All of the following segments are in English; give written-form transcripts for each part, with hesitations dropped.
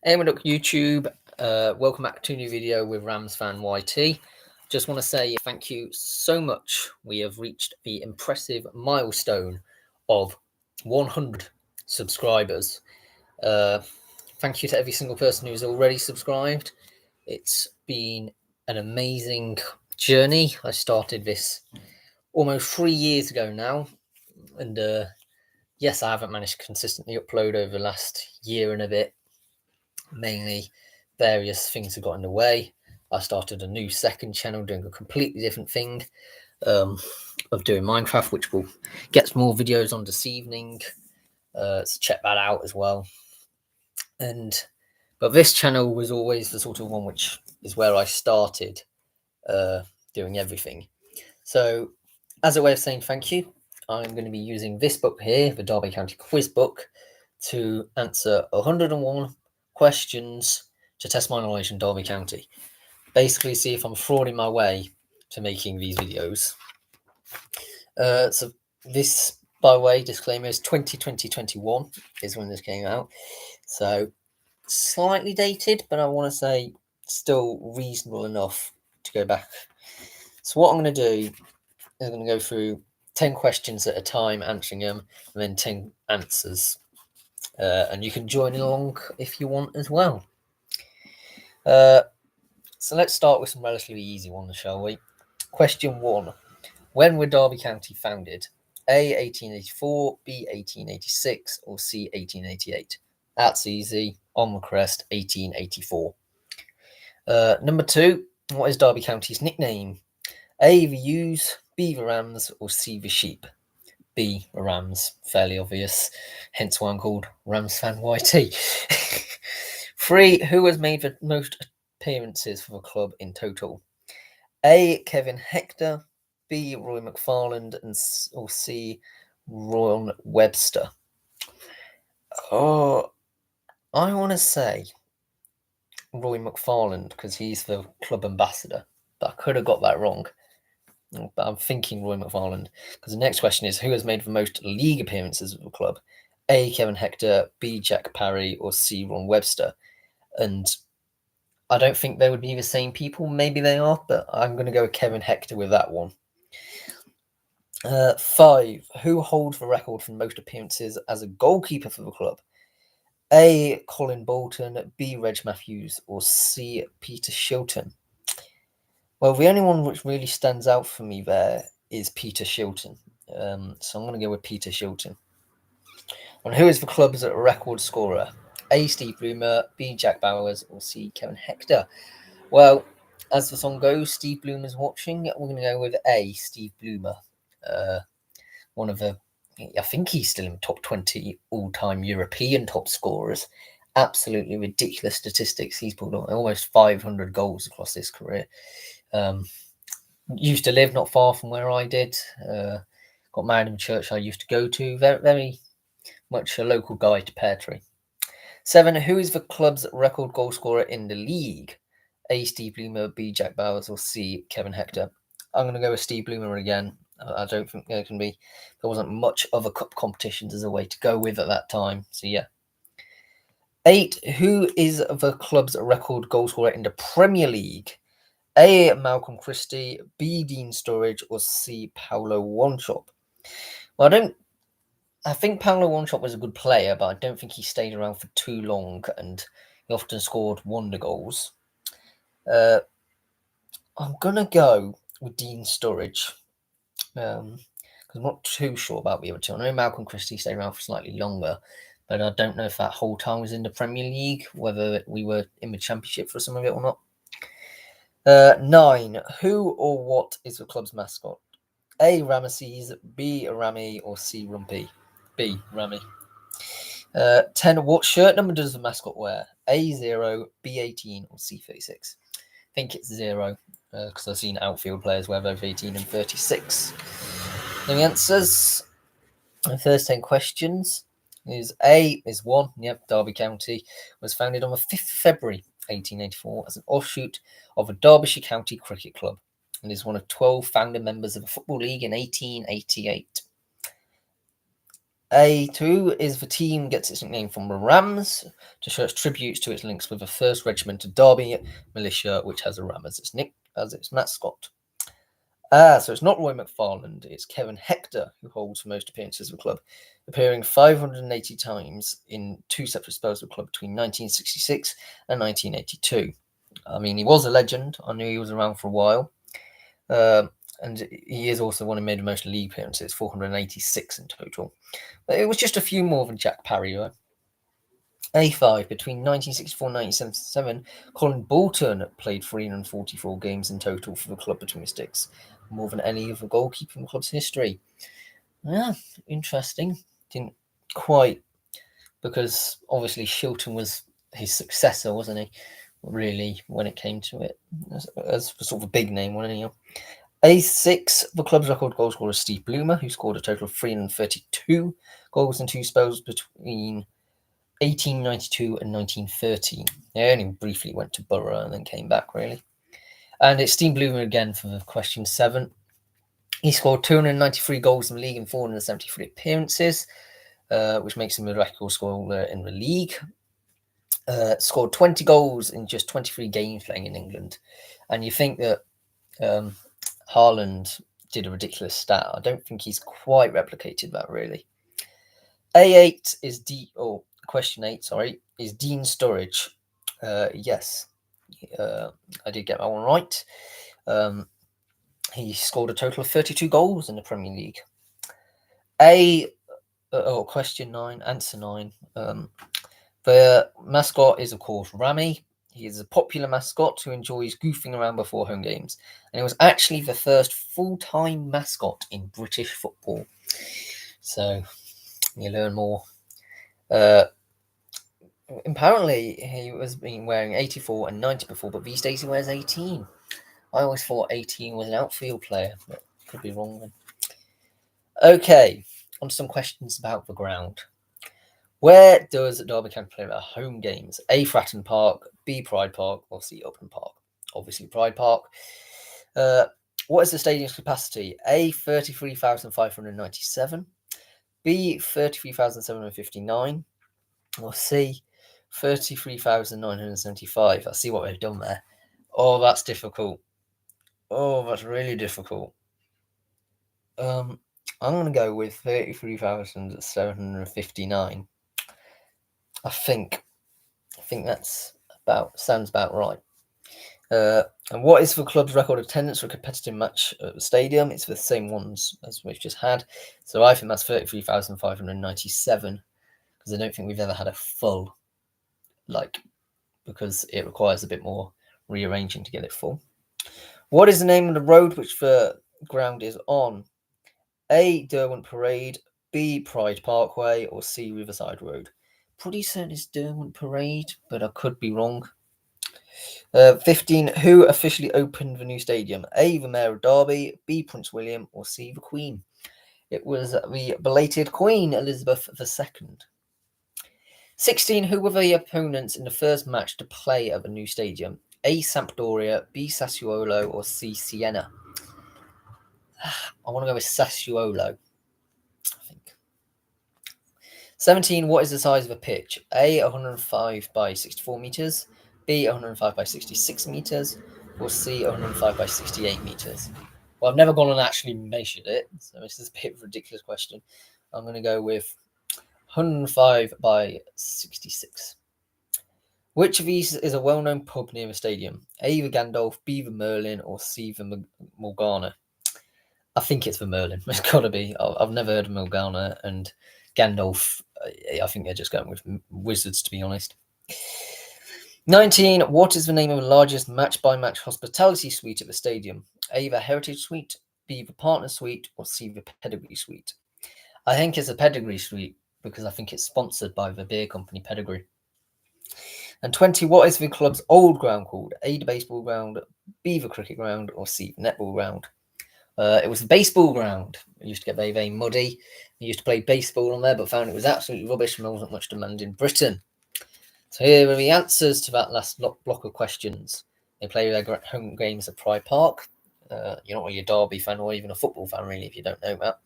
Hey, look, YouTube. Welcome back to a new video with Rams fan YT. Just want to say thank you so much. We have reached the impressive milestone of 100 subscribers. Thank you to every single person who's already subscribed. It's been an amazing journey. I started this almost 3 years ago now, and yes, I haven't managed to consistently upload over the last year and a bit. Mainly various things have got in the way. I started a new second channel doing a completely different thing of doing Minecraft, which will get more videos on this evening. So check that out as well. But this channel was always the sort of one which is where I started doing everything. So as a way of saying thank you, I'm going to be using this book here, the Derby County Quiz Book, to answer 101 questions to test my knowledge in Derby County. Basically, see if I'm frauding my way to making these videos. So this, by way, disclaimer is 2021 is when this came out. So slightly dated, but I want to say still reasonable enough to go back. So what I'm going to do is I'm going to go through 10 questions at a time, answering them, and then 10 answers. And you can join along if you want as well. So let's start with some relatively easy ones, shall we? Question 1. When were Derby County founded? A. 1884, B. 1886, or C. 1888? That's easy. On the crest, 1884. Number 2. What is Derby County's nickname? A. The Ewes, B. the Rams, or C. the Sheep? B. the Rams. Fairly obvious. Hence why I'm called Rams fan YT. 3. Who has made the most appearances for the club in total? A. Kevin Hector, B. Roy McFarland, or C. Ron Webster. Oh, I want to say Roy McFarland because he's the club ambassador, but I could have got that wrong. But I'm thinking Roy McFarland because the next question is who has made the most league appearances with the club? A. Kevin Hector, B. Jack Parry, or C. Ron Webster. And I don't think they would be the same people. Maybe they are, but I'm going to go with Kevin Hector with that one. 5. Who holds the record for most appearances as a goalkeeper for the club? A. Colin Bolton, B. Reg Matthews, or C. Peter Shilton? Well, the only one which really stands out for me there is Peter Shilton. So I'm going to go with Peter Shilton. And who is the club's record scorer? A. Steve Bloomer, B. Jack Bowers, or C. Kevin Hector? Well, as the song goes, Steve Bloomer's watching. We're going to go with A. Steve Bloomer. One of the, I think he's still in the top 20 all-time European top scorers. Absolutely ridiculous statistics. He's pulled on almost 500 goals across his career. Used to live not far from where I did. Got married in the church I used to go to. Very, very much a local guy to Pear Tree. 7. Who is the club's record goal scorer in the league? A. Steve Bloomer, B. Jack Bowers, or C. Kevin Hector? I'm going to go with Steve Bloomer again. I don't think there wasn't much other cup competitions as a way to go with at that time. So yeah. 8. Who is the club's record goal scorer in the Premier League? A. Malcolm Christie, B. Dean Sturridge, or C. Paulo Wanchope? Well, I think Paulo Wanchope was a good player, but I don't think he stayed around for too long, and he often scored wonder goals. I'm gonna go with Dean Sturridge. Because I'm not too sure about the other two. I know Malcolm Christie stayed around for slightly longer, but I don't know if that whole time was in the Premier League, whether we were in the Championship for some of it or not. 9. Who or what is the club's mascot? A. Ramesses, B. Rami, or C. Rumpy? B. Rami. 10. What shirt number does the mascot wear? A0, B18, or C36? I think it's 0, because I've seen outfield players wear both 18 and 36. And the answers, the first 10 questions, is A is 1. Yep, Derby County was founded on the 5th of February 1884 as an offshoot of a Derbyshire County Cricket Club and is one of 12 founder members of the Football League in 1888. A2 is the team gets its nickname from the Rams to show its tributes to its links with the 1st Regimental Derby Militia, which has a ram as its mascot. So it's not Roy McFarland, it's Kevin Hector who holds the most appearances of the club, appearing 580 times in 2 separate spells of the club between 1966 and 1982. I mean, he was a legend. I knew he was around for a while. And he is also one who made the most league appearances, 486 in total. But it was just a few more than Jack Parry. A5, between 1964 and 1977, Colin Bolton played 344 games in total for the club between the sticks, more than any other goalkeeper in the club's history. Yeah, interesting. Didn't quite, because obviously Shilton was his successor, wasn't he? Really, when it came to it, as sort of a big name, wasn't he? A6, the club's record goal scorer is Steve Bloomer, who scored a total of 332 goals in 2 spells between 1892 and 1913. They only briefly went to Borough and then came back, really. And it's Steve Bloomer again for question 7. He scored 293 goals in the league in 473 appearances, which makes him a record scorer in the league. Scored 20 goals in just 23 games playing in England. And you think that Haaland did a ridiculous stat. I don't think he's quite replicated that, really. A8 is question 8, is Dean Sturridge. Yes, I did get that one right. He scored a total of 32 goals in the Premier League. Question 9, answer 9. The mascot is, of course, Rami. He is a popular mascot who enjoys goofing around before home games. And it was actually the first full-time mascot in British football. So, you learn more. Apparently, he was been wearing 84 and 90 before, but these days he wears 18. I always thought 18 was an outfield player, but could be wrong then. Okay, on to some questions about the ground. Where does Derby County play their home games? A, Fratton Park, B, Pride Park, or C, Upton Park? Obviously, Pride Park. What is the stadium's capacity? A, 33,597, B, 33,759, or C, 33,975. I see what they've done there. Oh, that's difficult. Oh, that's really difficult. I'm going to go with 33,759. I think that's sounds about right. And what is the club's record attendance for a competitive match at the stadium? It's the same ones as we've just had. So I think that's 33,597, because I don't think we've ever had a full, because it requires a bit more rearranging to get it full. What is the name of the road which the ground is on? A, Derwent Parade, B, Pride Parkway, or C, Riverside Road? Pretty certain it's Derwent Parade, but I could be wrong. 15, who officially opened the new stadium? A, the Mayor of Derby, B, Prince William, or C, the Queen? It was the belated Queen Elizabeth II. 16, who were the opponents in the first match to play at the new stadium? A, Sampdoria, B, Sassuolo, or C, Siena? I want to go with Sassuolo, I think. 17, what is the size of a pitch? A, 105 by 64 metres, B, 105 by 66 metres, or C, 105 by 68 metres? Well, I've never gone and actually measured it, so this is a bit of a ridiculous question. I'm going to go with 105 by 66. Which of these is a well-known pub near the stadium? A, the Gandalf, B, the Merlin, or C, the Morgana? I think it's the Merlin. It's got to be. I've never heard of Morgana, and Gandalf, I think they're just going with wizards, to be honest. 19. What is the name of the largest match-by-match hospitality suite at the stadium? A, the Heritage Suite, B, the Partner Suite, or C, the Pedigree Suite? I think it's a Pedigree Suite, because I think it's sponsored by the beer company Pedigree. And 20, what is the club's old ground called? A, the baseball ground, B, the cricket ground, or C, the netball ground? It was the baseball ground. It used to get very, very muddy. We used to play baseball on there, but found it was absolutely rubbish and there wasn't much demand in Britain. So here are the answers to that last block of questions. They play their home games at Pride Park. You're not really a Derby fan or even a football fan, really, if you don't know that.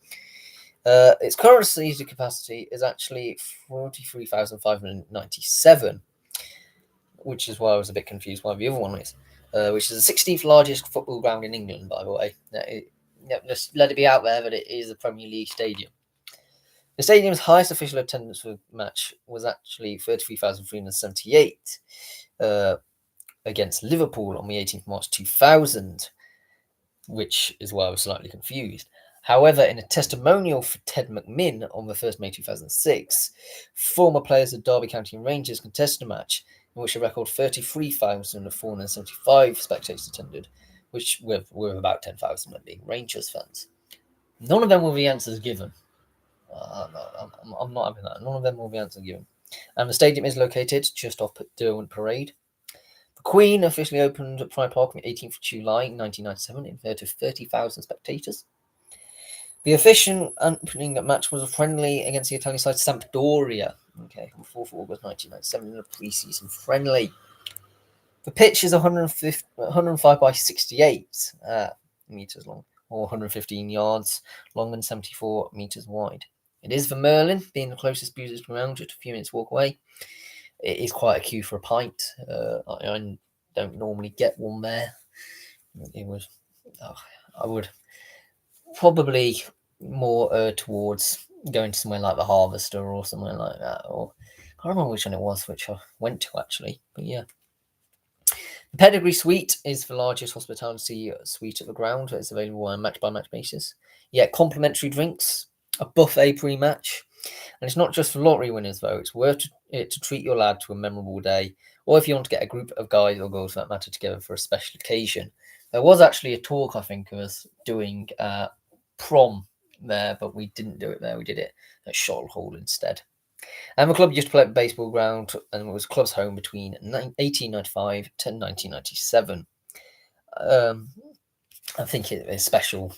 Its current seating capacity is actually 43,597, which is why I was a bit confused why the other one is, which is the 16th largest football ground in England, by the way. Just let it be out there that it is a Premier League stadium. The stadium's highest official attendance for the match was actually 33,378 against Liverpool on the 18th of March 2000, which is why I was slightly confused. However, in a testimonial for Ted McMinn on the 1st May 2006, former players of Derby County and Rangers contested a match in which a record 33,475 spectators attended, which were about 10,000 of being Rangers fans. None of them were the answers given. I'm not having that. None of them will be answers given. And the stadium is located just off Derwent Parade. The Queen officially opened at Pride Park on the 18th of July 1997 in front of 30,000 spectators. The official opening match was a friendly against the Italian side Sampdoria, on 4th of August 1997 in a pre-season friendly. The pitch is 105 by 68 meters long, or 115 yards long and 74 meters wide. It is for Merlin, being the closest Busers ground, just a few minutes walk away. It is quite a queue for a pint. I don't normally get one there. I would probably more towards going to somewhere like the Harvester or somewhere like that. Or I can't remember which one it was, which I went to actually. But yeah. The Pedigree Suite is the largest hospitality suite at the ground. It's available on a match-by-match basis. You get complimentary drinks, a buffet pre-match, and it's not just for lottery winners, though. It's worth it to treat your lad to a memorable day, or if you want to get a group of guys or girls for that matter together for a special occasion. There was actually a talk, I think, of us doing prom there, but we didn't do it there. We did it at Shottle Hall instead. And the club used to play at the baseball ground, and it was the club's home between 1895 to 1997. I think it is a special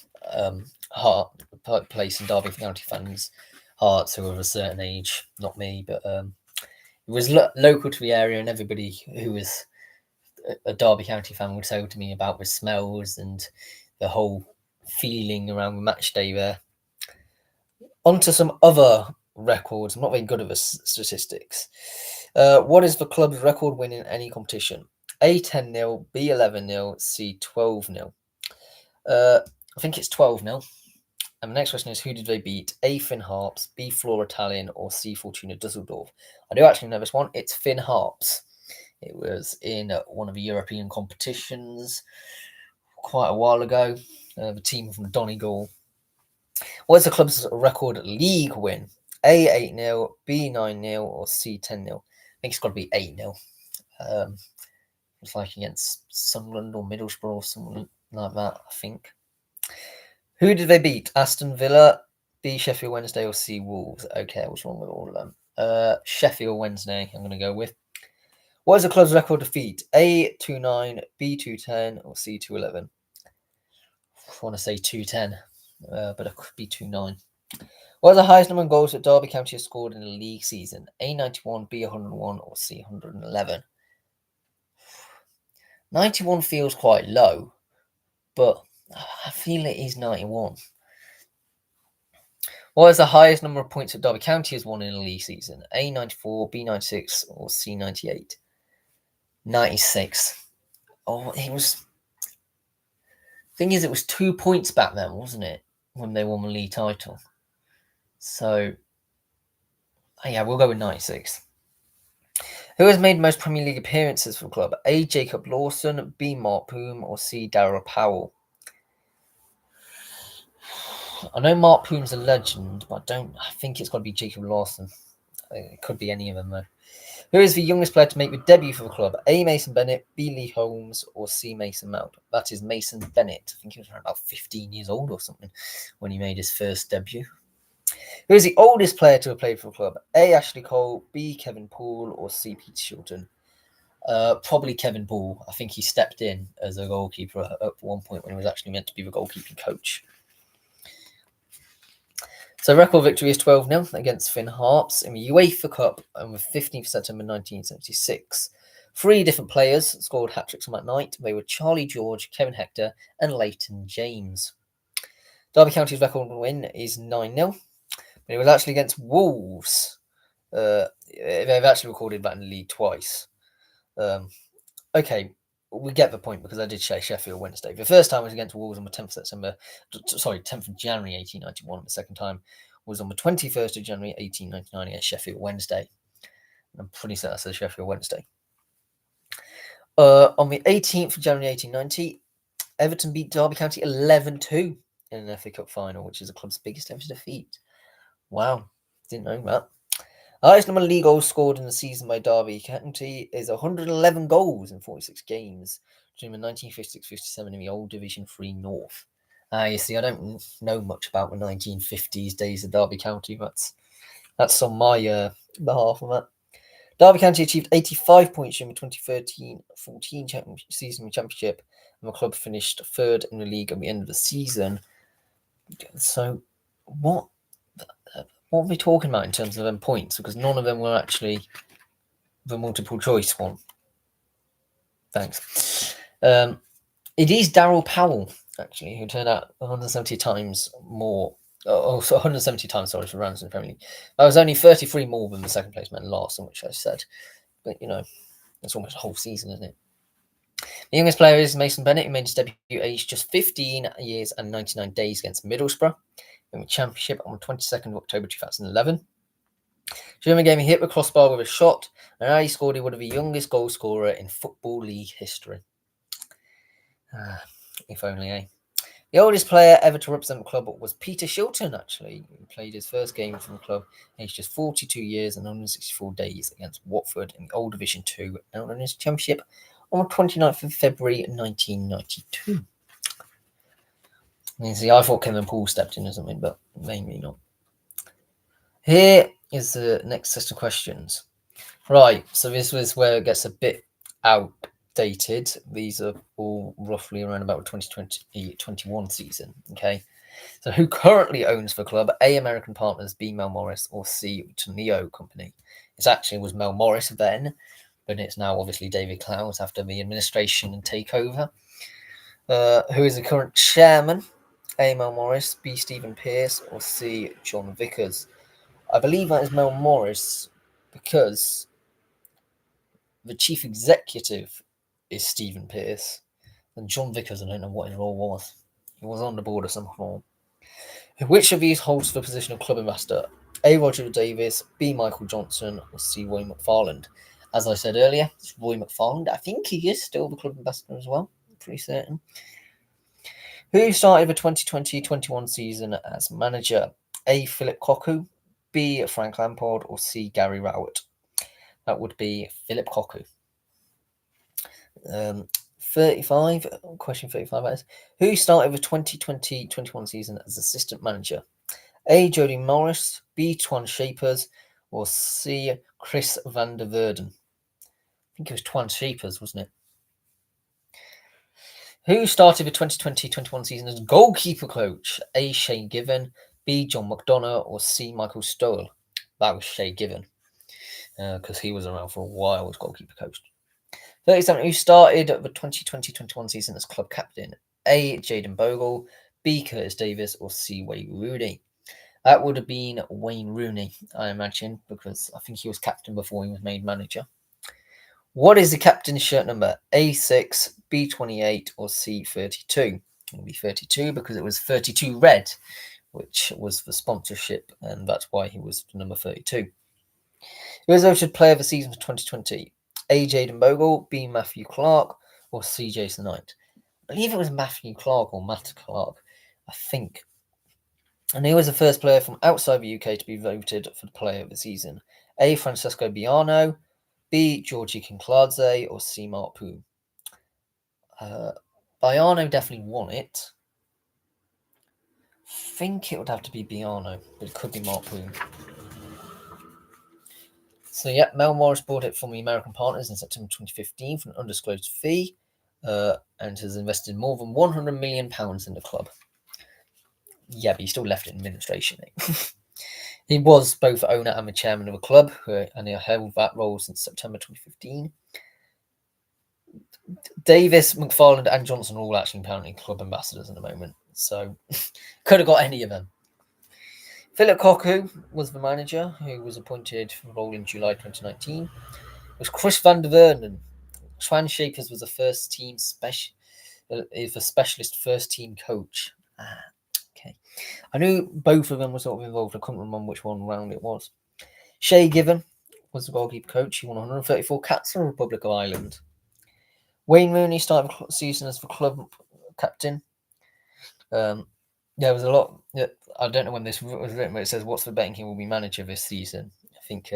place in Derby County fans' hearts who are of a certain age, not me, but it was local to the area, and everybody who was a Derby County fan would say to me about the smells and the whole feeling around the match day there. On to some other records. I'm not very good at the statistics. What is the club's record win in any competition? A 10-0, B 11-0, C 12-0. I think it's 12-0. And the next question is, who did they beat? A Finn Harps, B Flora Tallinn, or C Fortuna Dusseldorf? I do actually know this one. It's Finn Harps. It was in one of the European competitions quite a while ago. The team from Donegal. What is the club's record league win? A 8-0, B 9-0, or C 10-0? I think it's got to be 8-0. It's like against Sunderland or Middlesbrough or something like that, I think. Who did they beat? Aston Villa, B Sheffield Wednesday, or C Wolves? Okay, what's wrong with all of them? Sheffield Wednesday, I'm going to go with. What is the club's record defeat? A 2-9, B 2-10, or C 2-11? I want to say 2-10, but it could be 2-9. What is the highest number of goals that Derby County has scored in a league season? A 91, B 101, or C 111? 91 feels quite low, but I feel it is 91. What is the highest number of points that Derby County has won in a league season? A 94, B 96, or C 98? 96. Oh, it was. Thing is, it was 2 points back then, wasn't it? When they won the league title. So, yeah, we'll go with 96. Who has made most Premier League appearances for the club? A. Jacob Lawson, B. Mark Poom, or C. Darrell Powell? I know Mark Poom's a legend, but I think it's got to be Jacob Lawson. It could be any of them, though. Who is the youngest player to make the debut for the club? A. Mason Bennett, B. Lee Holmes, or C. Mason Mount? That is Mason Bennett. I think he was around about 15 years old or something when he made his first debut. Who is the oldest player to have played for the club? A. Ashley Cole, B. Kevin Poole, or C. Peter Shilton? Probably Kevin Poole. I think he stepped in as a goalkeeper at one point when he was actually meant to be the goalkeeping coach. So record victory is 12-0 against Finn Harps in the UEFA Cup on the 15th of September 1976. 3 different players scored hat-tricks on that night. They were Charlie George, Kevin Hector, and Leighton James. Derby County's record win is 9-0. But it was actually against Wolves. They've actually recorded that in the league twice. Okay, we get the point because I did say Sheffield Wednesday. The first time was against Wolves on the 10th of January 1891. The second time was on the 21st of January 1899 against Sheffield Wednesday. I'm pretty certain that's the Sheffield Wednesday. On the 18th of January 1890, Everton beat Derby County 11-2 in an FA Cup final, which is the club's biggest ever defeat. Wow, didn't know that. The highest number of league goals scored in the season by Derby County is 111 goals in 46 games during the 1956-57 in the old Division 3 North. You see, I don't know much about the 1950s days of Derby County. That's on my behalf of that. Derby County achieved 85 points during the 2013-14 season championship, and the club finished third in the league at the end of the season. So, what are we talking about in terms of them points? Because none of them were actually the multiple choice one. Thanks. It is Darryl Powell, actually, who turned out 170 times more. 170 times, sorry, for runs in the Premier League. That was only 33 more than the second place man last, on which I said. But, it's almost a whole season, isn't it? The youngest player is Mason Bennett, who made his debut aged just 15 years and 99 days against Middlesbrough in the Championship on the 22nd of October 2011. During the game, he hit the crossbar with a shot, and how he scored, he would have the youngest goal scorer in Football League history. If only, eh? The oldest player ever to represent the club was Peter Shilton, actually, who played his first game for the club, aged just 42 years and 164 days against Watford in the Old Division 2, now known as Championship, on the 29th of February 1992. You see, I thought Kevin Poole stepped in or something, but mainly not. Here is the next set of questions. Right, so this was where it gets a bit outdated. These are all roughly around about the 2020-21 season, okay? So who currently owns the club? A, American Partners, B, Mel Morris, or C, Teneo Company? It actually was Mel Morris then, but it's now obviously David Clowes after the administration and takeover. Who is the current chairman? A, Mel Morris, B, Stephen Pearce, or C, John Vickers? I believe that is Mel Morris because the chief executive is Stephen Pearce, and John Vickers, I don't know what his role was. He was on the board of some form. Which of these holds the position of club ambassador? A, Roger Davis, B, Michael Johnson, or C, Roy McFarland? As I said earlier, it's Roy McFarland. I think he is still the club ambassador as well. I'm pretty certain. Who started the 2020-21 season as manager? A, Philip Cocu, B, Frank Lampard, or C, Gary Rowett? That would be Philip Cocu. 35, question 35 is, who started the 2020-21 season as assistant manager? A, Jody Morris, B, Twan Shapers, or C, Chris van der Verden? I think it was Twan Shapers, wasn't it? Who started the 2020-21 season as goalkeeper coach? A, Shay Given, B, John McDonough, or C, Michael Stoll? That was Shay Given, because he was around for a while as goalkeeper coach. 37, who started the 2020-21 season as club captain? A, Jayden Bogle, B, Curtis Davis, or C, Wayne Rooney? That would have been Wayne Rooney, I imagine, because I think he was captain before he was made manager. What is the captain's shirt number? A6, B28, or C32? It will be 32 because it was 32 red, which was the sponsorship, and that's why he was number 32. Who was voted player of the season for 2020? A, Jayden Bogle, B, Matthew Clark, or C, Jason Knight? I believe it was Matthew Clark or Matt Clark, I think. And he was the first player from outside the UK to be voted for the player of the season. A, Francesco Biano, B, Georgie Kinkladze, or C, Mark Poole? Biano definitely won it. I think it would have to be Biano, but it could be Mark Poole. So, yeah, Mel Morris bought it from the American Partners in September 2015 for an undisclosed fee, and has invested more than £100 million in the club. Yeah, but he still left it in administration. He was both owner and the chairman of the club, and he held that role since September 2015. Davis, McFarland, and Johnson are all actually apparently club ambassadors at the moment, so could have got any of them. Philip Cocu was the manager who was appointed for the role in July 2019. It was Chris van der Verden. Swan Shapers was the first team is a specialist first team coach. Okay. I knew both of them were sort of involved. I couldn't remember which one round it was. Shay Given was the goalkeeper coach. He won 134 caps for the Republic of Ireland. Wayne Rooney started the season as the club captain. There was a lot. I don't know when this was written, but it says, "Watford betting he will be manager this season." I think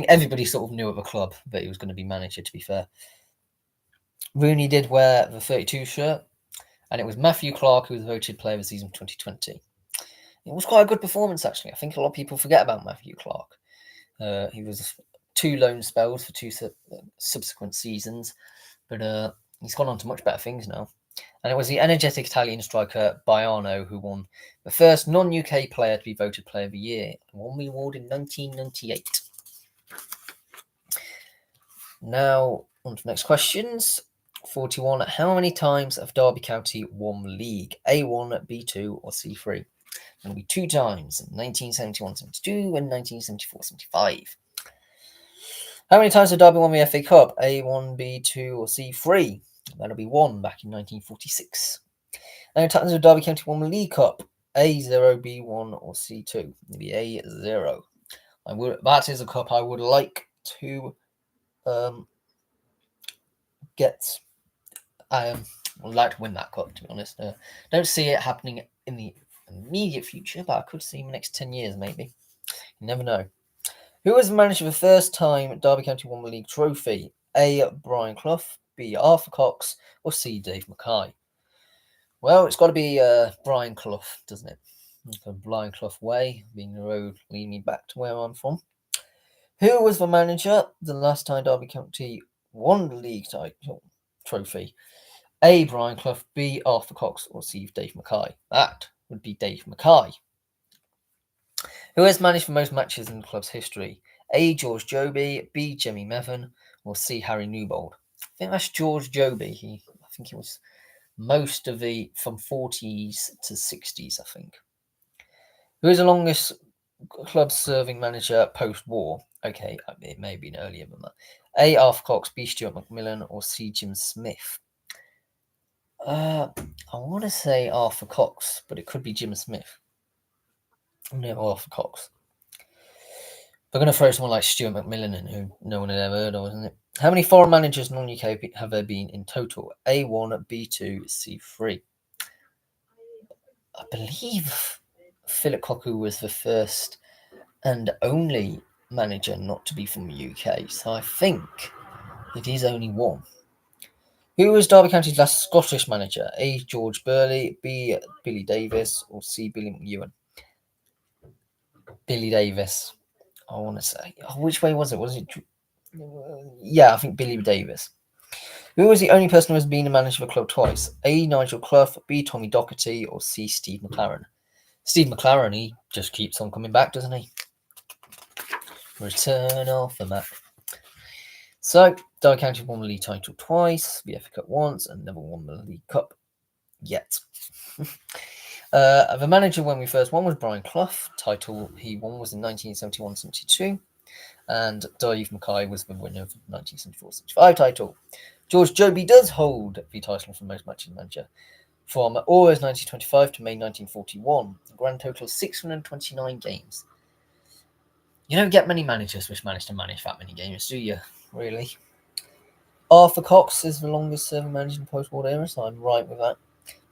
everybody sort of knew at the club that he was going to be manager, to be fair. Rooney did wear the 32 shirt, and it was Matthew Clark who was voted player of the season 2020. It was quite a good performance, actually. I think a lot of people forget about Matthew Clark. He was 2 loan spells for 2 subsequent seasons, but he's gone on to much better things now. And it was the energetic Italian striker Baiano who won the first non-UK player to be voted Player of the Year, and won the award in 1998. Now, on to the next questions. 41. How many times have Derby County won the league? A1, B2, or C3? It will be 2 times, 1971-72 and 1974-75. How many times have Derby won the FA Cup? A1, B2, or C3? That'll be 1 back in 1946. How many times have Derby County won the League Cup? A0, B1, or C2? It'll be A0. That is a cup I would like to get. I would like to win that cup, to be honest. Don't see it happening in the immediate future, but I could see in the next 10 years, maybe. You never know. Who was the manager the first time Derby County won the league trophy? A. Brian Clough, B. Arthur Cox, or C. Dave Mackay? Well, it's got to be Brian Clough, doesn't it? The Brian Clough way, being the road leading me back to where I'm from. Who was the manager the last time Derby County won the league title trophy? A. Brian Clough, B. Arthur Cox, or C. Dave Mackay? That would be Dave Mackay. Who has managed the most matches in the club's history? A. George Joby, B. Jimmy Mevin, or C. Harry Newbold? I think that's George Joby. I think he was most of the from 40s to 60s, I think. Who is the longest club serving manager post-war? Okay, it may have been earlier than that. A. Arthur Cox, B. Stuart McMillan, or C. Jim Smith? I want to say Arthur Cox, but it could be Jim Smith. No, Arthur Cox. We're going to throw someone like Stuart McMillan in, who no one had ever heard of, isn't it? How many foreign managers non-UK have there been in total? A1, B2, C3. I believe Philip Cocu was the first and only manager not to be from the UK, so I think it is only 1. Who was Derby County's last Scottish manager? A. George Burley, B. Billy Davis, or C. Billy McEwan? Billy Davis. I want to say. Which way was it? Was it? Yeah, I think Billy Davis. Who was the only person who has been a manager of a club twice? A. Nigel Clough, B. Tommy Docherty, or C. Steve McLaren? Steve McLaren, he just keeps on coming back, doesn't he? Return of the Mac. So, Derby County won the league title twice, the FA Cup once, and never won the League Cup yet. The manager when we first won was Brian Clough. Title he won was in 1971-72. And Dave Mackay was the winner of the 1974-75 title. George Joby does hold the title for most matches manager from August 1925 to May 1941. A grand total of 629 games. You don't get many managers which manage to manage that many games, do you? Really? Arthur Cox is the longest serving manager in the post-war era, so I'm right with that.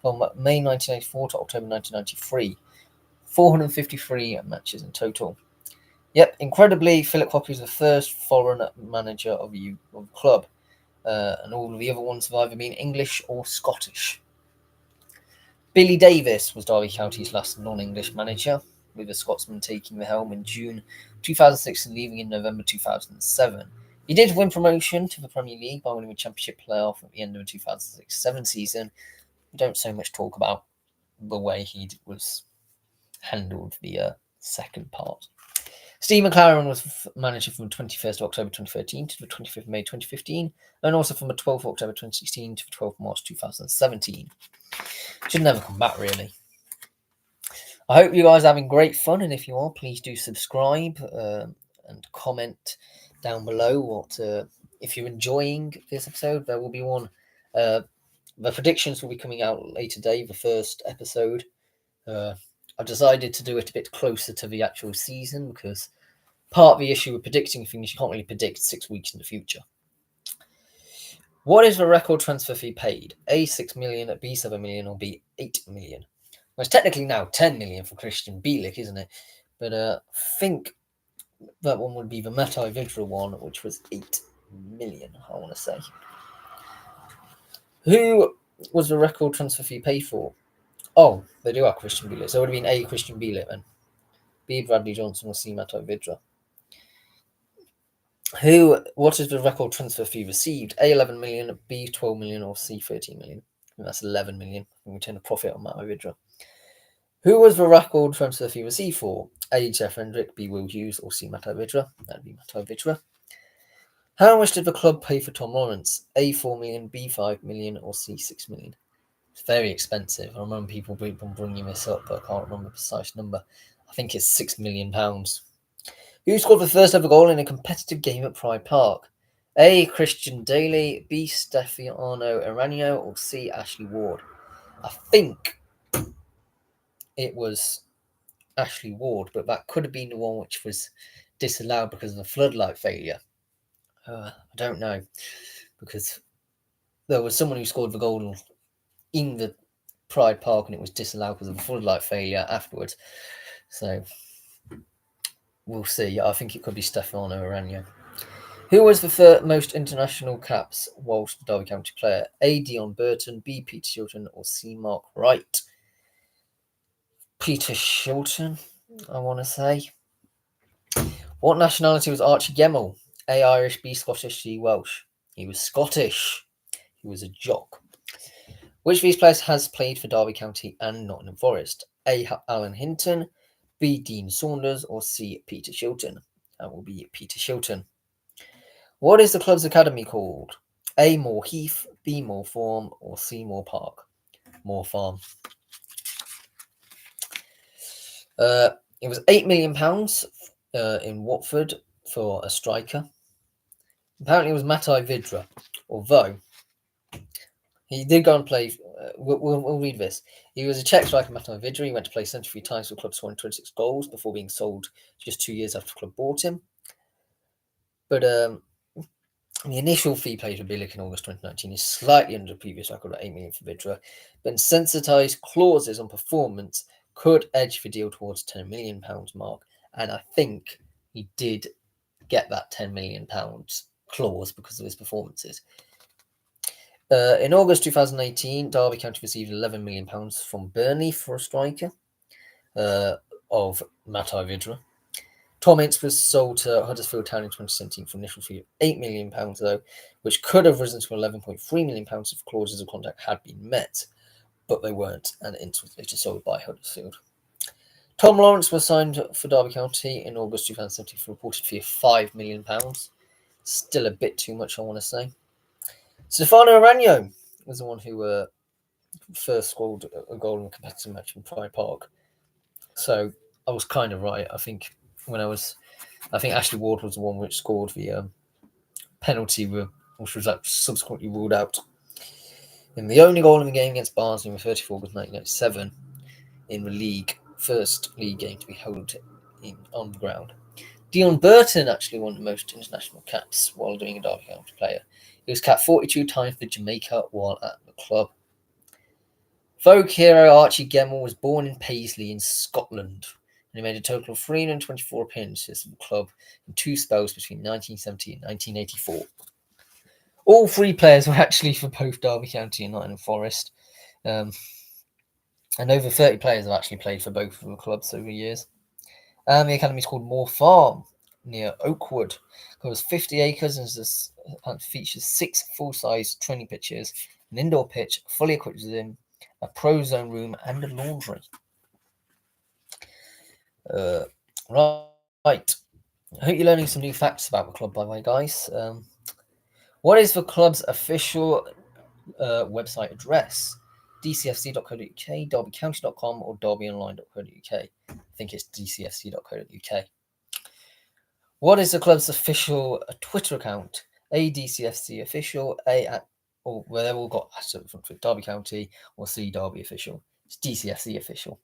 From May 1984 to October 1993. 453 matches in total. Yep, incredibly, Philip Cocu is the first foreign manager of the club, and all of the other ones have either been English or Scottish. Billy Davis was Derby County's last non-English manager, with the Scotsman taking the helm in June 2006 and leaving in November 2007. He did win promotion to the Premier League by winning the Championship playoff at the end of the 2006-07 season. We don't so much talk about the way he was handled the second part. Steve McLaren was manager from the 21st of October 2013 to the 25th of May 2015, and also from the 12th of October 2016 to the 12th of March 2017. Should never come back, really. I hope you guys are having great fun, and if you are, please do subscribe and comment down below what if you're enjoying this episode. There will be one. The predictions will be coming out later today. The first episode. I decided to do it a bit closer to the actual season because part of the issue with predicting things, you can't really predict 6 weeks in the future. What is the record transfer fee paid? A 6 million, B 7 million, or B 8 million? Well, it's technically now 10 million for Christian Bielik, isn't it? But I think that one would be the Matai Vydra one, which was 8 million, I want to say. Who was the record transfer fee paid for? Oh, they do have Christian Bielik. So it would have been A Christian Bielik then. B Bradley Johnson or C Matai Vydra. What is the record transfer fee received? A 11 million, B 12 million, or C 13 million? I think that's 11 million. We turn a profit on Matai Vydra. Who was the record transfer fee received for? A Jeff Hendrick, B Will Hughes, or C Matai Vydra? That'd be Matai Vydra. How much did the club pay for Tom Lawrence? A 4 million, B 5 million, or C 6 million? It's very expensive. I remember people bringing this up, but I can't remember the precise number. I think it's £6 million. Who scored the first ever goal in a competitive game at Pride Park? A. Christian Daly, B. Stefano Aranio, or C. Ashley Ward? I think it was Ashley Ward, but that could have been the one which was disallowed because of the floodlight failure. I don't know, because there was someone who scored the goal in the Pride Park and it was disallowed because of the floodlight failure afterwards. So we'll see. I think it could be Stefano Aranio. Who was the most international caps whilst Derby County player? A. Dion Burton, B. Peter Shilton, or C. Mark Wright? Peter Shilton, I want to say. What nationality was Archie Gemmill? A. Irish, B. Scottish, C. Welsh? He was Scottish. He was a jock. Which of these players has played for Derby County and Nottingham Forest? A. Alan Hinton, B. Dean Saunders, or C. Peter Shilton? That will be Peter Shilton. What is the club's academy called? A. Moor Heath, B. Moor Farm, or C. Moor Park? Moor Farm. It was £8 million in Watford for a striker. Apparently it was Matai Vydra, although he did go and play. We'll read this. He was a Czech striker, Matai Vydra. He went to play 73 times for the club, scoring 26 goals before being sold just 2 years after the club bought him. But the initial fee paid for Bielik in August 2019 is slightly under the previous record at £8 million for Vydra, but insensitised clauses on performance could edge the deal towards £10 million mark, and I think he did get that £10 million clause because of his performances. In August 2018, Derby County received £11 million from Burnley for a striker of Matai Vydra. Tom Ince was sold to Huddersfield Town in 2017 for an initial fee of £8 million, though, which could have risen to £11.3 million if clauses of contract had been met, but they weren't, and Ince was later sold by Huddersfield. Tom Lawrence was signed for Derby County in August 2017 for a reported fee of £5 million. Still a bit too much, I want to say. Stefano Aranio was the one who first scored a goal in a competitive match in Pride Park. So I was kind of right. I think Ashley Ward was the one which scored the penalty, which was subsequently ruled out. And the only goal in the game against Barnsley on the 30th of August 1997 in the first league game to be held on the ground. Dion Burton actually won the most international caps while doing a Derby County player. He was capped 42 times for Jamaica while at the club. Folk hero Archie Gemmill was born in Paisley in Scotland, and he made a total of 324 appearances for the club in 2 spells between 1970 and 1984. All 3 players were actually for both Derby County and Nottingham Forest, and over 30 players have actually played for both of the clubs over the years. The academy is called Moor Farm, near Oakwood. It covers 50 acres and features 6 full-size training pitches, an indoor pitch, fully equipped with gym, a pro zone room, and a laundry. Right. I hope you're learning some new facts about the club, by the way, guys. What is the club's official website address? dcfc.co.uk, derbycounty.com, or derbyonline.co.uk. I think it's dcfc.co.uk. What is the club's official Twitter account? A, DCFC official, or where they've all got at front for Derby County, or C, Derby official. It's DCFC official.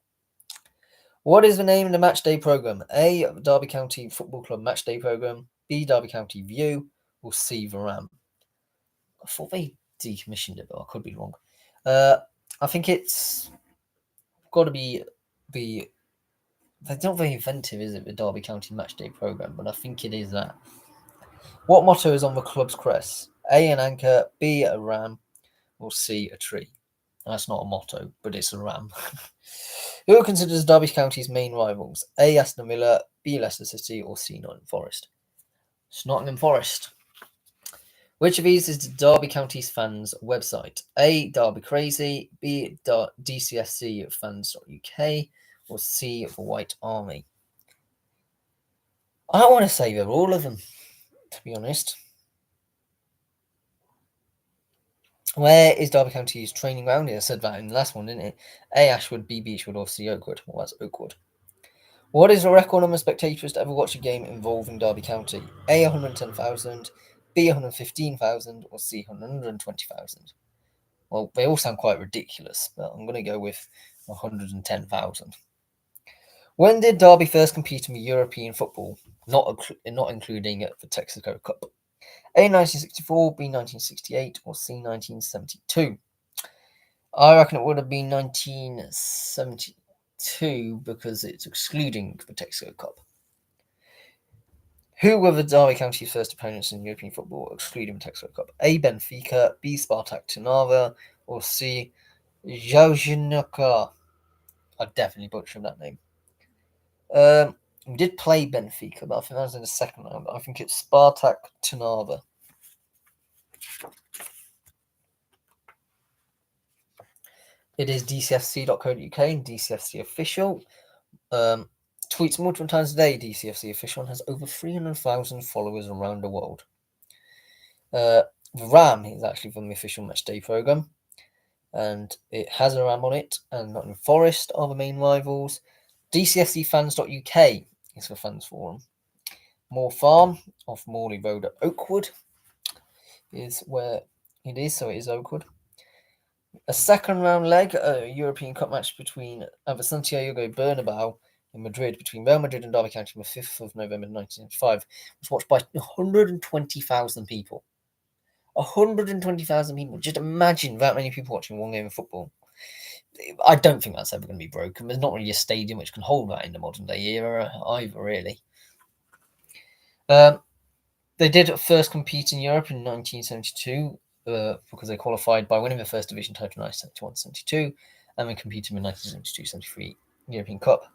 What is the name of the matchday programme? A, Derby County Football Club matchday programme, B, Derby County View, or C, The Ram? I thought they decommissioned it, but I could be wrong. I think it's got to be the. It's not very inventive, is it, the Derby County matchday programme? But I think it is that. What motto is on the club's crest? A, an anchor, B, a ram, or C, a tree? That's not a motto, but it's a ram. Who considers Derby County's main rivals? A, Aston Villa, B, Leicester City, or C, Nottingham Forest? It's Nottingham Forest. Which of these is the Derby County's fans' website? A, Derby Crazy, B, DCFC fans.uk, or C, the White Army? I want to say they're all of them, to be honest. Where is Derby County's training ground? I said that in the last one, didn't it? A, Ashwood, B, Beechwood, or C, Oakwood? Well, that's Oakwood. What is the record number of spectators to ever watch a game involving Derby County? A, 110,000, B, 115,000, or C, 120,000? Well, they all sound quite ridiculous, but I'm going to go with 110,000. When did Derby first compete in the European football, not including the Texaco Cup? A, 1964, B, 1968, or C, 1972? I reckon it would have been 1972 because it's excluding the Texaco Cup. Who were the Derby County's first opponents in European football, excluding the Texaco Cup? A, Benfica, B, Spartak Trnava, or C, Jagiellonia? I definitely butchered that name. We did play Benfica, but I think that was in the second round. I think it's Spartak Trnava. It is dcfc.co.uk and DCFC official. Tweets multiple times a day, DCFC official, and has over 300,000 followers around the world. The Ram is actually from the official matchday programme, and it has a Ram on it, and Nottingham Forest are the main rivals. DCFCfans.uk is the fans forum. Moor Farm off Morley Road at Oakwood is where it is, so it is Oakwood. A second round leg, a European Cup match between the Santiago Bernabeu in Madrid between Real Madrid and Derby County on the 5th of November 1975 was watched by 120,000 people. 120,000 people. Just imagine that many people watching one game of football. I don't think that's ever going to be broken. There's not really a stadium which can hold that in the modern day era either, really. They did first compete in Europe in 1972 because they qualified by winning the first division title in 1971-72 and then competed in the 1972-73 European Cup.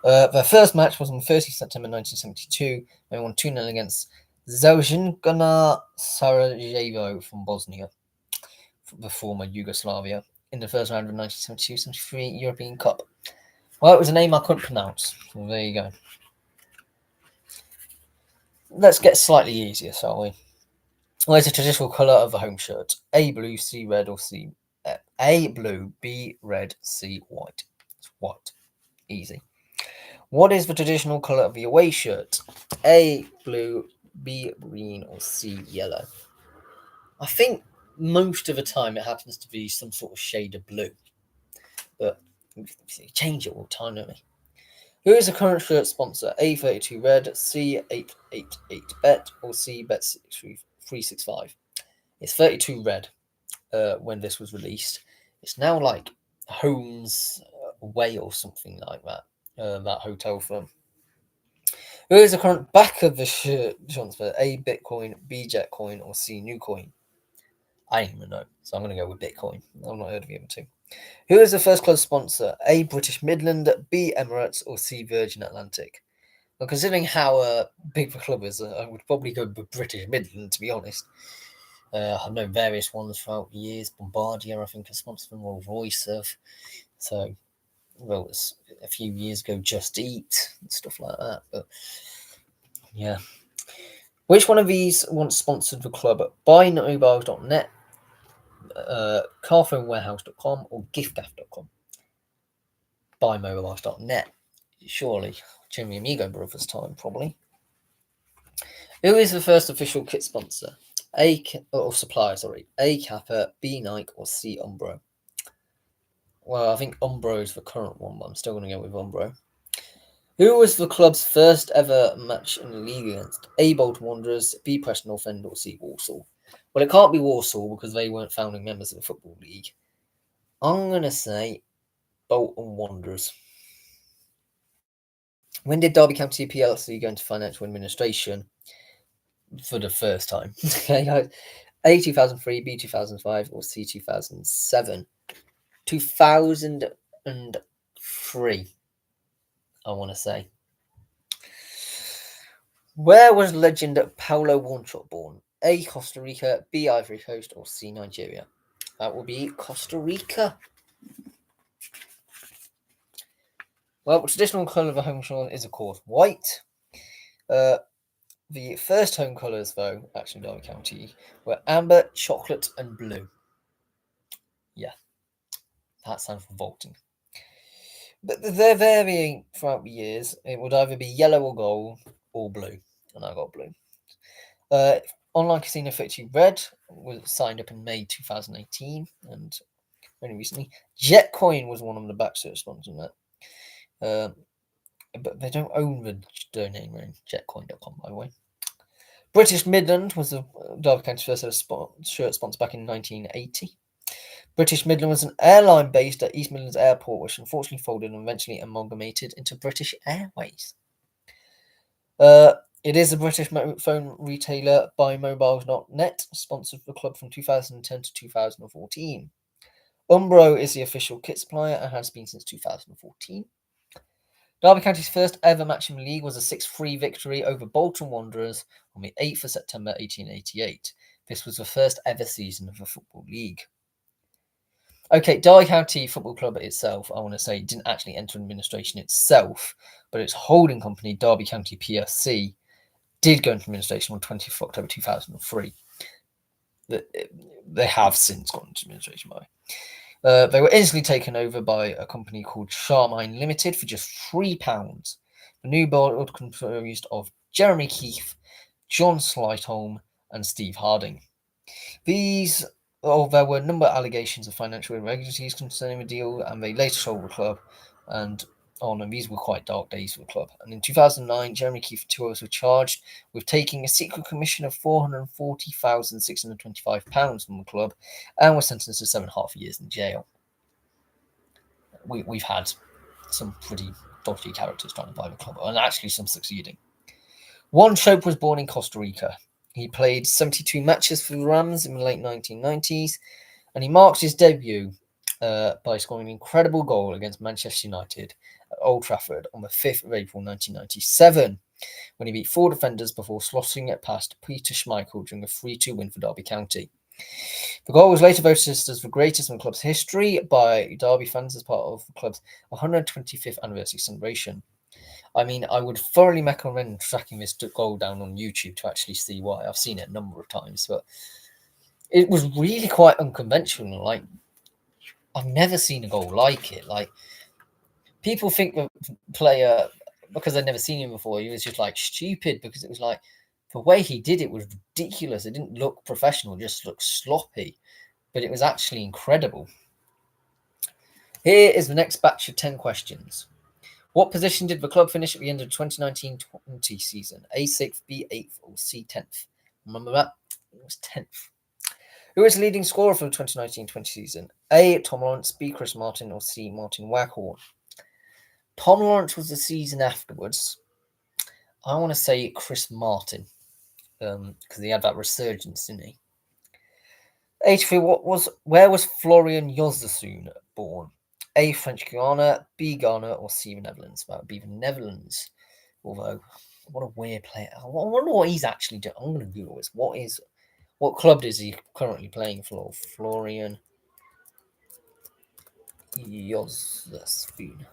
Their first match was on 30 September 1972. They won 2-0 against Zaužinčana Sarajevo from Bosnia, the former Yugoslavia, in the first round of the 1972-73 European Cup. Well, it was a name I couldn't pronounce. So there you go. Let's get slightly easier, shall we? Where's the traditional colour of the home shirt? A, blue, C, red, or C? A, blue, B, red, C, white. It's white. Easy. What is the traditional colour of the away shirt? A, blue, B, green, or C, yellow? I think most of the time it happens to be some sort of shade of blue. But we change it all the time, don't we? Who is the current shirt sponsor? A, 32 Red, C, 888Bet, or C, Bet365? It's 32 Red when this was released. It's now like Holmes Way or something like that, that hotel firm. Who is the current back of the shirt sponsor? A, Bitcoin, B, Jetcoin, or C, Newcoin? I don't even know, so I'm going to go with Bitcoin. I've not heard of the other two. Who is the first club sponsor? A, British Midland, B, Emirates, or C, Virgin Atlantic? Well, considering how big the club is, I would probably go with British Midland, to be honest. I've known various ones throughout the years. Bombardier, I think, has sponsored them. Rolls-Royce have. So, well, it was a few years ago, Just Eat and stuff like that. But, yeah. Which one of these once sponsored the club? BuyMobile.net, carphonewarehouse.com or giftgaff.com. Buymobiles.net. Surely, Jimmy Amigo Brothers time, probably. Who is the first official kit sponsor? Or supplier, sorry. A. Kappa, B. Nike, or C. Umbro? Well, I think Umbro is the current one, but I'm still going to go with Umbro. Who was the club's first ever match in the league against? A. Bolton Wanderers, B. Preston North End, or C. Walsall? Well, it can't be Walsall because they weren't founding members of the Football League. I'm going to say Bolton Wanderers. When did Derby County PLC go into financial administration? For the first time. A. 2003, B. 2005, or C. 2007? 2003, I want to say. Where was legend Paulo Wanchop born? A. Costa Rica, B. Ivory Coast, or C. Nigeria? That will be Costa Rica. Well, the traditional colour of a home shirt is, of course, white. The first home colours, though, actually Derby County, were amber, chocolate, and blue. Yeah, that sounds revolting. But they're varying throughout the years. It would either be yellow or gold or blue, and I got blue. Online Casino Fictory Red was signed up in May 2018, and only recently. Jetcoin was one of the backseat sponsors on that. But they don't own the domain name jetcoin.com, by the way. British Midland was the Derby County's first ever shirt sponsor back in 1980. British Midland was an airline based at East Midlands Airport, which unfortunately folded and eventually amalgamated into British Airways. It is a British phone retailer, Buymobiles.net, sponsored the club from 2010 to 2014. Umbro is the official kit supplier and has been since 2014. Derby County's first ever match in the league was a 6-3 victory over Bolton Wanderers on the 8th of September 1888. This was the first ever season of the Football League. Okay, Derby County Football Club itself, I want to say, didn't actually enter administration itself, but its holding company, Derby County PLC, did go into administration on 20th of October 2003. They have since gone into administration, by the way. They were instantly taken over by a company called Sharmine Limited for just £3. The new board composed of Jeremy Keefe, John Slightholm, and Steve Harding. There were a number of allegations of financial irregularities concerning the deal, and they later sold the club. And these were quite dark days for the club. And in 2009, Jeremy Keefe and two others were charged with taking a secret commission of £440,625 from the club and were sentenced to 7.5 years in jail. We've had some pretty dodgy characters trying to buy the club, and actually some succeeding. Wanchop was born in Costa Rica. He played 72 matches for the Rams in the late 1990s, and he marked his debut by scoring an incredible goal against Manchester United at Old Trafford on the 5th of April 1997, when he beat 4 defenders before slotting it past Peter Schmeichel during a 3-2 win for Derby County. The goal was later voted as the greatest in the club's history by Derby fans as part of the club's 125th anniversary celebration. I mean, I would thoroughly recommend tracking this goal down on YouTube to actually see why. I've seen it a number of times, but it was really quite unconventional. Like, I've never seen a goal like it. Like, people think the player, because they'd never seen him before, he was just like stupid, because it was like the way he did it was ridiculous. It didn't look professional, it just looked sloppy, but it was actually incredible. Here is the next batch of 10 questions. What position did the club finish at the end of the 2019-20 season? A 6th, B 8th, or C 10th? Remember that? It was 10th. Who is the leading scorer for the 2019-20 season? A. Tom Lawrence, B. Chris Martin, or C. Martin Waghorn? Tom Lawrence was the season afterwards. I want to say Chris Martin, because he had that resurgence, didn't he? 83. Where was Florian Jozefzoon born? A. French Guiana, B. Ghana, or C. the Netherlands? That would be the Netherlands. Although, what a weird player. I wonder what he's actually doing. I'm going to Google this. What club is he currently playing for? Florian Jozefzoon.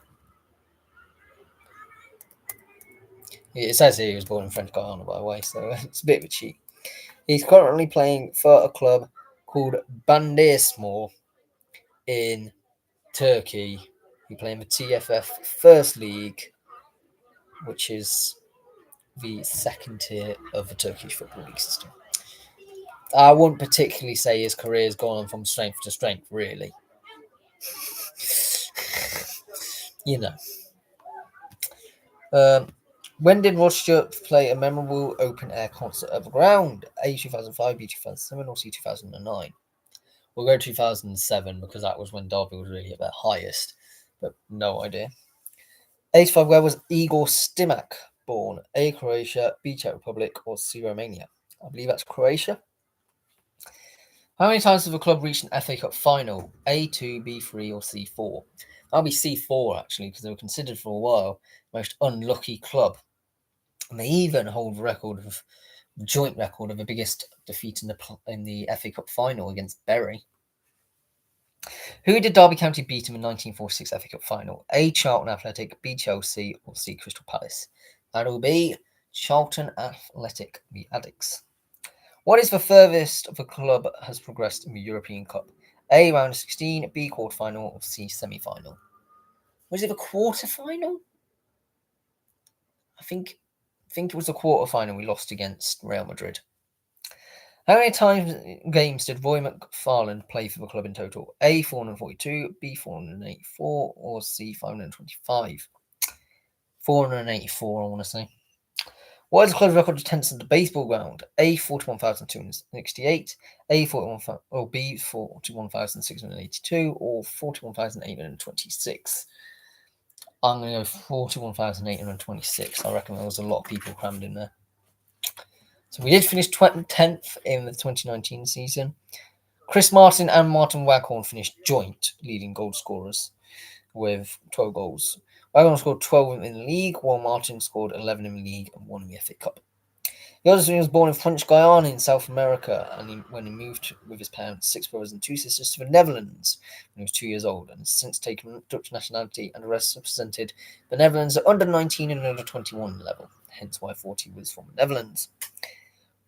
It says here he was born in French Guiana, by the way, so it's a bit of a cheat. He's currently playing for a club called Bandırspor in Turkey, who play in the TFF First League, which is the second tier of the Turkish Football League system. I wouldn't particularly say his career has gone on from strength to strength, really. You know. When did Rod Stewart play a memorable open-air concert at the ground? A, 2005, B, 2007, or C, 2009? We'll go 2007 because that was when Derby was really at their highest, but no idea. 85, where was Igor Stimac born? A, Croatia, B, Czech Republic, or C, Romania? I believe that's Croatia. How many times have the club reached an FA Cup final? A2, B3, or C4? That'll be C4 actually, because they were considered for a while the most unlucky club. And they even hold the joint record of the biggest defeat in the FA Cup final against Bury. Who did Derby County beat in the 1946 FA Cup final? A, Charlton Athletic, B, Chelsea, or C, Crystal Palace? That'll be Charlton Athletic, the Addicts. What is the furthest the club has progressed in the European Cup? A, round of 16, B, quarter-final, or C, semi-final? Was it the quarter-final? I think it was the quarter-final we lost against Real Madrid. How many games did Roy McFarland play for the club in total? A, 442, B, 484, or C, 525? 484, I want to say. What is the club's record attendance at the baseball ground? A, 41,268, A, 41, or B, 41,682, or 41,826? I'm going to go 41,826. I reckon there was a lot of people crammed in there. So we did finish 10th in the 2019 season. Chris Martin and Martin Waghorn finished joint leading goal scorers with 12 goals. Waghorn scored 12 in the league, while Martin scored 11 in the league and 1 in the FA Cup. Yodeson was born in French Guiana in South America, and when he moved with his parents, 6 brothers and 2 sisters, to the Netherlands when he was 2 years old, and has since taken Dutch nationality and represented the Netherlands at under 19 and under 21 level, hence why 40 was from the Netherlands.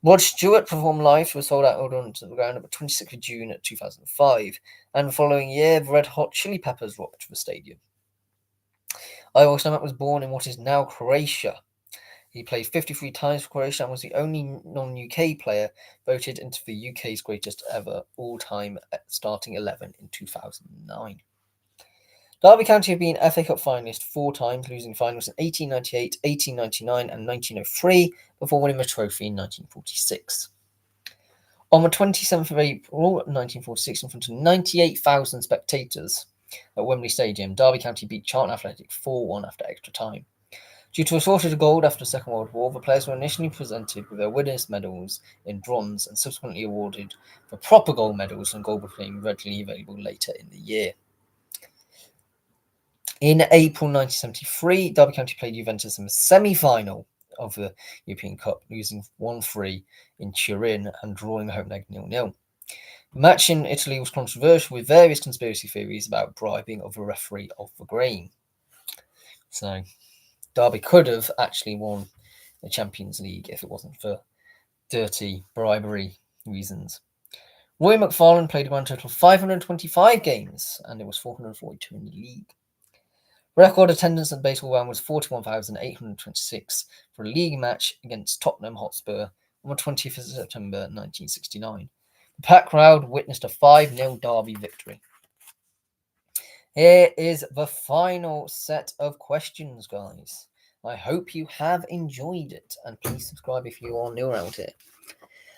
Rod Stewart performed live for a sold-out audience at the ground on the 26th of June 2005, and the following year, the Red Hot Chili Peppers rocked the stadium. Igor Stimac was born in what is now Croatia. He played 53 times for Croatia and was the only non-UK player voted into the UK's greatest ever all-time starting 11 in 2009. Derby County have been FA Cup finalists 4 times, losing finals in 1898, 1899 and 1903 before winning the trophy in 1946. On the 27th of April 1946, in front of 98,000 spectators at Wembley Stadium, Derby County beat Charlton Athletic 4-1 after extra time. Due to a shortage of gold after the Second World War, the players were initially presented with their winners' medals in bronze and subsequently awarded the proper gold medals, and gold became readily available later in the year. In April 1973, Derby County played Juventus in the semi-final of the European Cup, losing 1-3 in Turin and drawing home leg 0-0. The match in Italy was controversial, with various conspiracy theories about bribing of the referee of the game. So, Derby could have actually won the Champions League if it wasn't for dirty bribery reasons. Roy McFarland played a grand total of 525 games, and it was 442 in the league. Record attendance at the baseball ground was 41,826 for a league match against Tottenham Hotspur on the 20th of September 1969. The packed crowd witnessed a 5-0 Derby victory. Here is the final set of questions, guys. I hope you have enjoyed it, and please subscribe if you are new around here.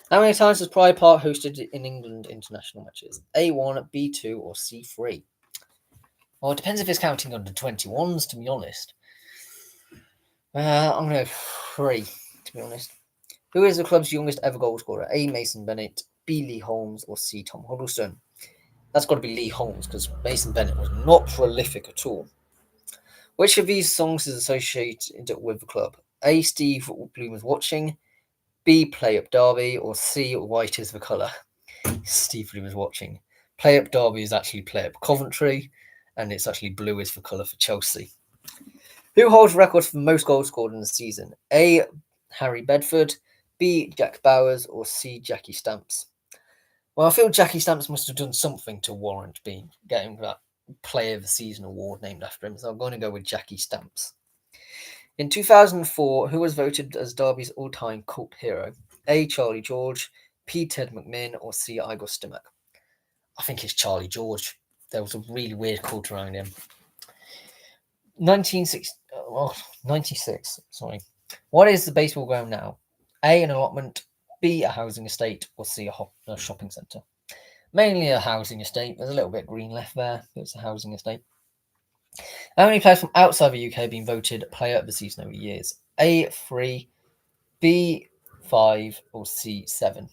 How many times has Pride Park hosted in England international matches? A1, B2, or C3? Well, it depends if it's counting under 21s, to be honest. I'm going to go 3, to be honest. Who is the club's youngest ever goal scorer? A, Mason Bennett, B, Lee Holmes, or C, Tom Huddleston? That's got to be Lee Holmes, because Mason Bennett was not prolific at all. Which of these songs is associated with the club? A, Steve Bloom was watching, B, Play Up Derby, or C, White is the colour? Steve Bloom was watching. Play Up Derby is actually Play Up Coventry, and it's actually blue is the colour for Chelsea. Who holds records for most goals scored in the season? A, Harry Bedford, B, Jack Bowers, or C, Jackie Stamps? Well, I feel Jackie Stamps must have done something to warrant getting that Player of the Season award named after him, so I'm going to go with Jackie Stamps. In 2004, who was voted as Derby's all-time cult hero? A. Charlie George, P. Ted McMinn, or C. Igor Stimac? I think it's Charlie George. There was a really weird cult around him. 96. Sorry. What is the baseball ground now? A. An allotment, B. A housing estate, or C. A shopping centre? Mainly a housing estate. There's a little bit green left there, but it's a housing estate. How many players from outside the UK have been voted Player of the Season over years? A. 3, B. 5, or C. 7?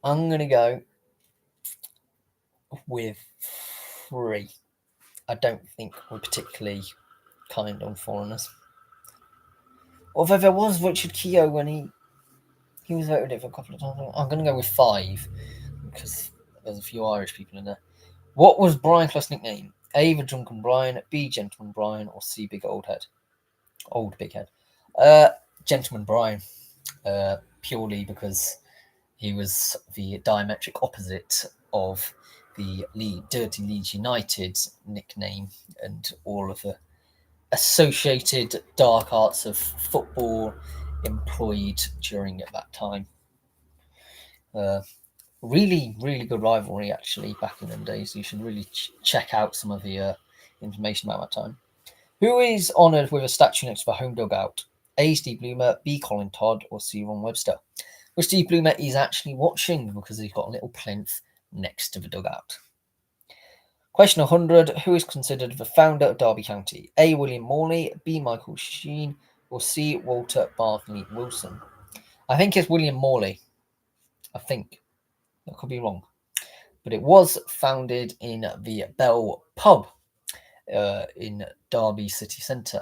I'm going to go with 3. I don't think we're particularly kind on foreigners. Although there was Richard Keogh when he was voted it for a couple of times. I'm going to go with 5 because there's a few Irish people in there. What was Brian Clough's nickname? A. The Drunken Brian, B. Gentleman Brian, or C. Big Old Head? Old Big Head. Gentleman Brian. Purely because he was the diametric opposite of the Dirty Leeds United nickname and all of the associated dark arts of football employed during that time. Really, really good rivalry, actually, back in them days. You should really check out some of the information about that time. Who is honoured with a statue next to the home dugout? A. Steve Bloomer, B. Colin Todd, or C. Ron Webster? Well, Steve Bloomer is actually watching because he's got a little plinth next to the dugout. Question 100. Who is considered the founder of Derby County? A. William Morley, B. Michael Sheen, or C. Walter Bartley Wilson? I think it's William Morley. I think. I could be wrong. But it was founded in the Bell Pub in Derby City Centre.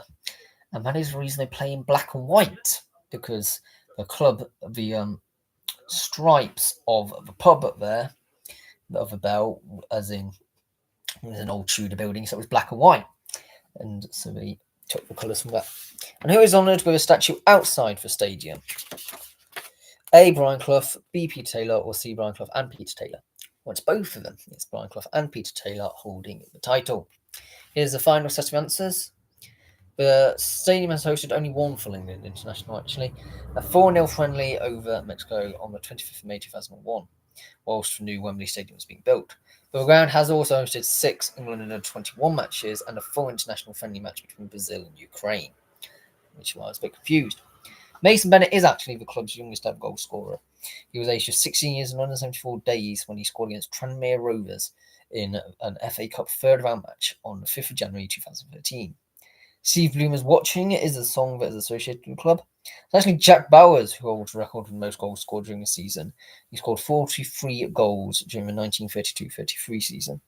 And that is the reason they play in black and white, because the club, the stripes of the pub up there, of the Bell, as in it was an old Tudor building, so it was black and white. And so they took the colours from that. And who is honoured with a statue outside the stadium? A. Brian Clough, B. Peter Taylor, or C. Brian Clough and Peter Taylor? Well, it's both of them. It's Brian Clough and Peter Taylor holding the title. Here's the final set of answers. The stadium has hosted only one full England international, actually. A 4-0 friendly over Mexico on the 25th of May 2001, whilst the new Wembley Stadium was being built. The ground has also hosted 6 England under 21 matches and a full international friendly match between Brazil and Ukraine, which is why I was a bit confused. Mason Bennett is actually the club's youngest ever goal scorer. He was aged just 16 years and 174 days when he scored against Tranmere Rovers in an FA Cup third round match on the 5th of January 2013. Steve Bloomer's Watching is a song that is associated with the club. It's actually Jack Bowers who holds the record for the most goals scored during the season. He scored 43 goals during the 1932-33 season.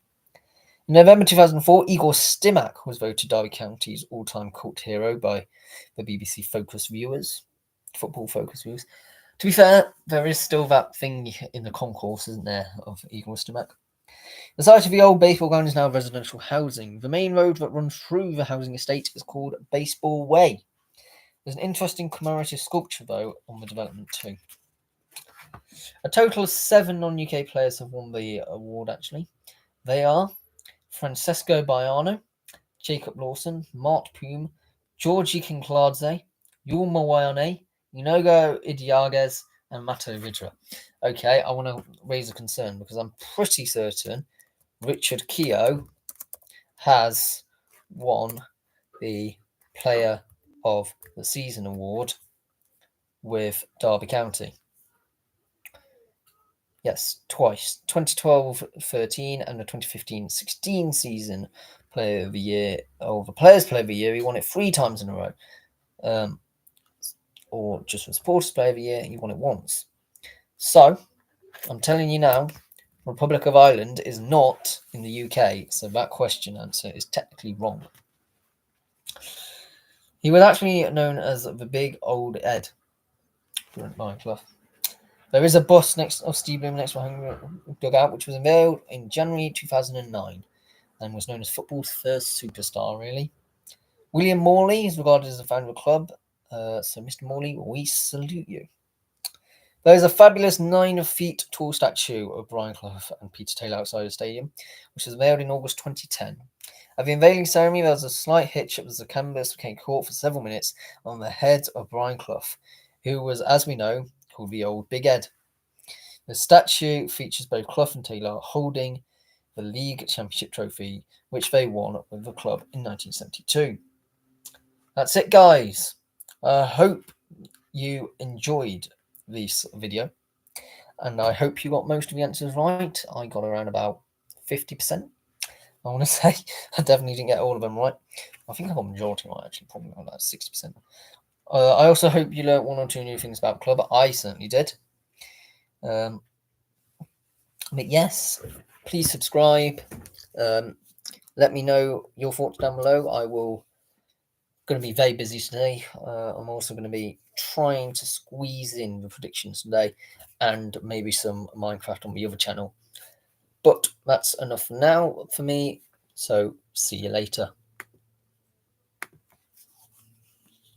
In November 2004, Igor Stimac was voted Derby County's all-time cult hero by the BBC Football Focus viewers. To be fair, there is still that thing in the concourse, isn't there, of Igor Stimac? The site of the old baseball ground is now residential housing. The main road that runs through the housing estate is called Baseball Way. There's an interesting commemorative sculpture, though, on the development too. A total of 7 non-UK players have won the award, actually. They are Francesco Baiano, Jacob Lawson, Mart Poom, Georgi Kinkladze, Yulma Wayane, Inogo Idiages, and Mato Vidra. Okay, I want to raise a concern because I'm pretty certain Richard Keogh has won the Player of the Season award with Derby County. Yes, twice. 2012-13 and the 2015-16 season Player of the Year, or the Players Player of the Year. He won it 3 times in a row. Or just for Supporters Player of the Year, he won it once. So, I'm telling you now, Republic of Ireland is not in the UK, so that question answer is technically wrong. He was actually known as the Big Old Ed. There is a bust of Steve Bloomer next to a home dugout, which was unveiled in January 2009 and was known as football's first superstar, really. William Morley is regarded as the founder of the club, so Mr. Morley, we salute you. There's a fabulous 9 feet tall statue of Brian Clough and Peter Taylor outside the stadium, which was unveiled in August 2010. At the unveiling ceremony, there was a slight hitch as the canvas became caught for several minutes on the head of Brian Clough, who was, as we know, called the Old Big Ed. The statue features both Clough and Taylor holding the League Championship trophy, which they won with the club in 1972. That's it, guys. I hope you enjoyed this video, and I hope you got most of the answers right. I got around about 50%. I want to say I definitely didn't get all of them right. I think I got majority right, actually, probably about 60%. I also hope you learned 1 or 2 new things about club. I certainly did. But yes, please subscribe. Let me know your thoughts down below. I will going to be very busy today. I'm also going to be trying to squeeze in the predictions today and maybe some Minecraft on the other channel. But that's enough now for me. So see you later.